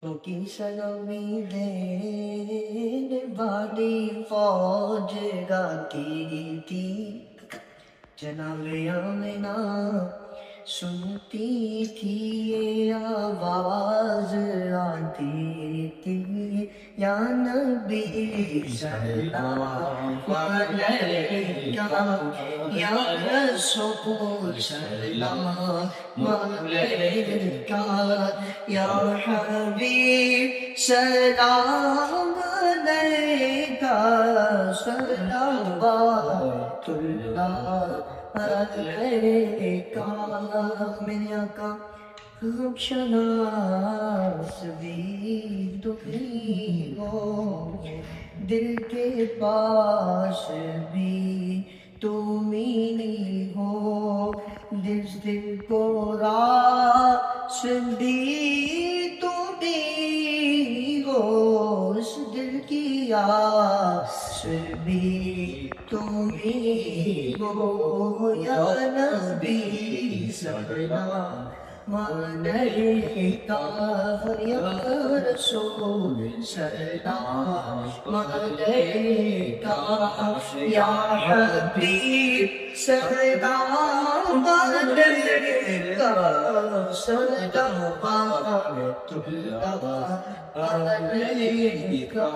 کی سلامین والی فوج گاتی تھی، جناب آمنہ سنتی تھی یہ آواز آتی تھی، یا نبی سلام علیکہ یا رسول سلام علیکہ یا حبیب سلام علیکہ صلوات اللہ علیکہ۔ میرے آقا ہم شناس بھی تمہیں ہو، دل کے پاس بھی تمہیں ہو، دل کو راس بھی تمہیں ہو، اس دل کی آس بھی تمہیں ہو، یا نبی سلام علیکہ یا رسول سلام علیکہ یا حبیب سلام علیکہ صلوات اللہ علیکہ۔